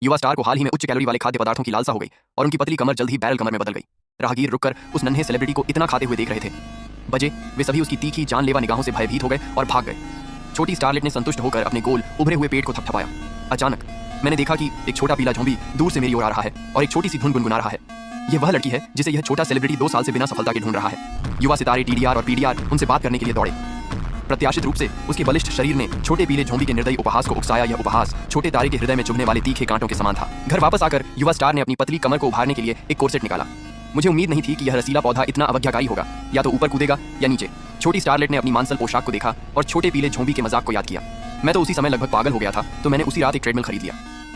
युवा स्टार को हाल ही में उच्च कैलोरी वाले खाद्य पदार्थों की लालसा हो गई और उनकी पतली कमर जल्द ही बैरल कमर में बदल गई। राहगीर रुककर उस नन्हे सेलिब्रिटी को इतना खाते हुए देख रहे थे। बजे वे सभी उसकी तीखी जानलेवा निगाहों से भयभीत हो गए और भाग गए। छोटी स्टारलेट ने संतुष्ट होकर अपने गोल उभरे हुए पेट को थपथपाया। अचानक मैंने देखा कि एक छोटा पीला झोंबी दूर से मेरी ओर आ रहा है और एक छोटी सी धुन गुनगुना रहा है। ये वह लड़की है जिसे यह छोटा सेलिब्रिटी 2 साल से बिना सफलता के ढूंढ रहा है। युवा सितारे टीडीआर और पीडीआर उनसे बात करने के लिए दौड़े। प्रत्याशित रूप से उसके बलिष्ठ शरीर ने छोटे पीले झोंबी के निर्दयी उपहास को उकसाया। यह उपहास छोटे तारे के हृदय में चुभने वाले तीखे कांटों के समान था। घर वापस आकर युवा स्टार ने अपनी पतली कमर को उभारने के लिए एक कोर्सेट निकाला। मुझे उम्मीद नहीं थी कि यह रसीला पौधा इतना अवज्ञाकारी होगा, या तो ऊपर कूदेगा या नीचे। छोटी स्टारलेट ने अपनी मांसल पोशाक को देखा और छोटे पीले झोंबी के मजाक को याद किया। मैं तो उसी समय लगभग पागल हो गया था, तो मैंने उसी रात एक ट्रेडमिल खरीद लिया।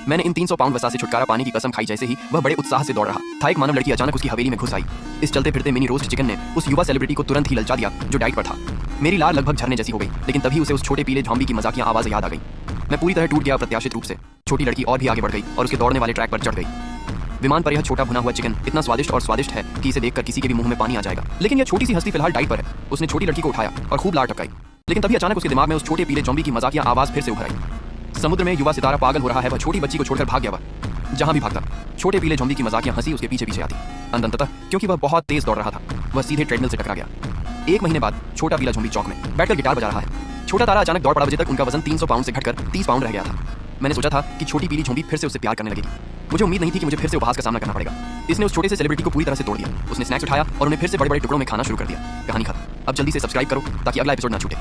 मैंने इन 300 पाउंड वसा से छुटकारा पाने की कसम खाई। जैसे ही वह बड़े उत्साह से दौड़ रहा था, एक मानव लड़की अचानक उसकी हवेली में घुस आई। इस चलते फिरते मिनी रोस्ट चिकन ने उस युवा सेलिब्रिटी को तुरंत ही ललचा दिया जो डाइट पर था। मेरी लार लगभग झरने जैसी हो गई, लेकिन तभी उसे उस छोटे पीले झोंबी की मजाकिया आवाज़ याद आ गई। मैं पूरी तरह टूट गया अप्रत्याशित रूप से। छोटी लड़की और भी आगे बढ़ गई और उसके दौड़ने वाले ट्रैक पर चढ़ गई। विमान पर यह छोटा भुना हुआ चिकन इतना स्वादिष्ट है कि इसे देखकर किसी के भी मुंह में पानी आ जाएगा। लेकिन यह छोटी सी हस्ती फिलहाल डाइट पर है। उसने छोटी लड़की को उठाया और खूब लार टपकाई, लेकिन तभी अचानक उसके दिमाग में उस छोटे पीले झोंबी की मजाकिया आवाज़ फिर से उभर आई। समुद्र में युवा सितारा पागल हो रहा है। वह छोटी बच्ची को छोड़कर भाग गया। वह जहां भी भागता, छोटे पीले झोंबी की मजाकियां हंसी उसके पीछे पीछे आती। अंततः क्योंकि वह बहुत तेज दौड़ रहा था, वह सीधे ट्रेडमिल से टकरा गया। 1 महीने बाद छोटा पीला झोंबी चौक में बैठकर गिटार बजा रहा है। छोटा तारा अचानक दौड़ पड़ा। बजे तक उनका वजन 300 पाउंड से घटकर 30 पाउंड रह गया था। मैंने सोचा था कि छोटी पीली झोंबी फिर से उससे प्यार करने लगेगी। मुझे उम्मीद नहीं थी कि मुझे फिर से उपहास का सामना करना पड़ेगा। इसने उस छोटे से सेलिब्रिटी को पूरी तरह से तोड़ दिया। उसने स्नैक्स उठाया और उन्हें फिर से बड़े बड़े टुकड़ों में खाना शुरू कर दिया। कहानी खत्म। अब जल्दी से सब्सक्राइब करो ताकि अगला एपिसोड ना छूटे।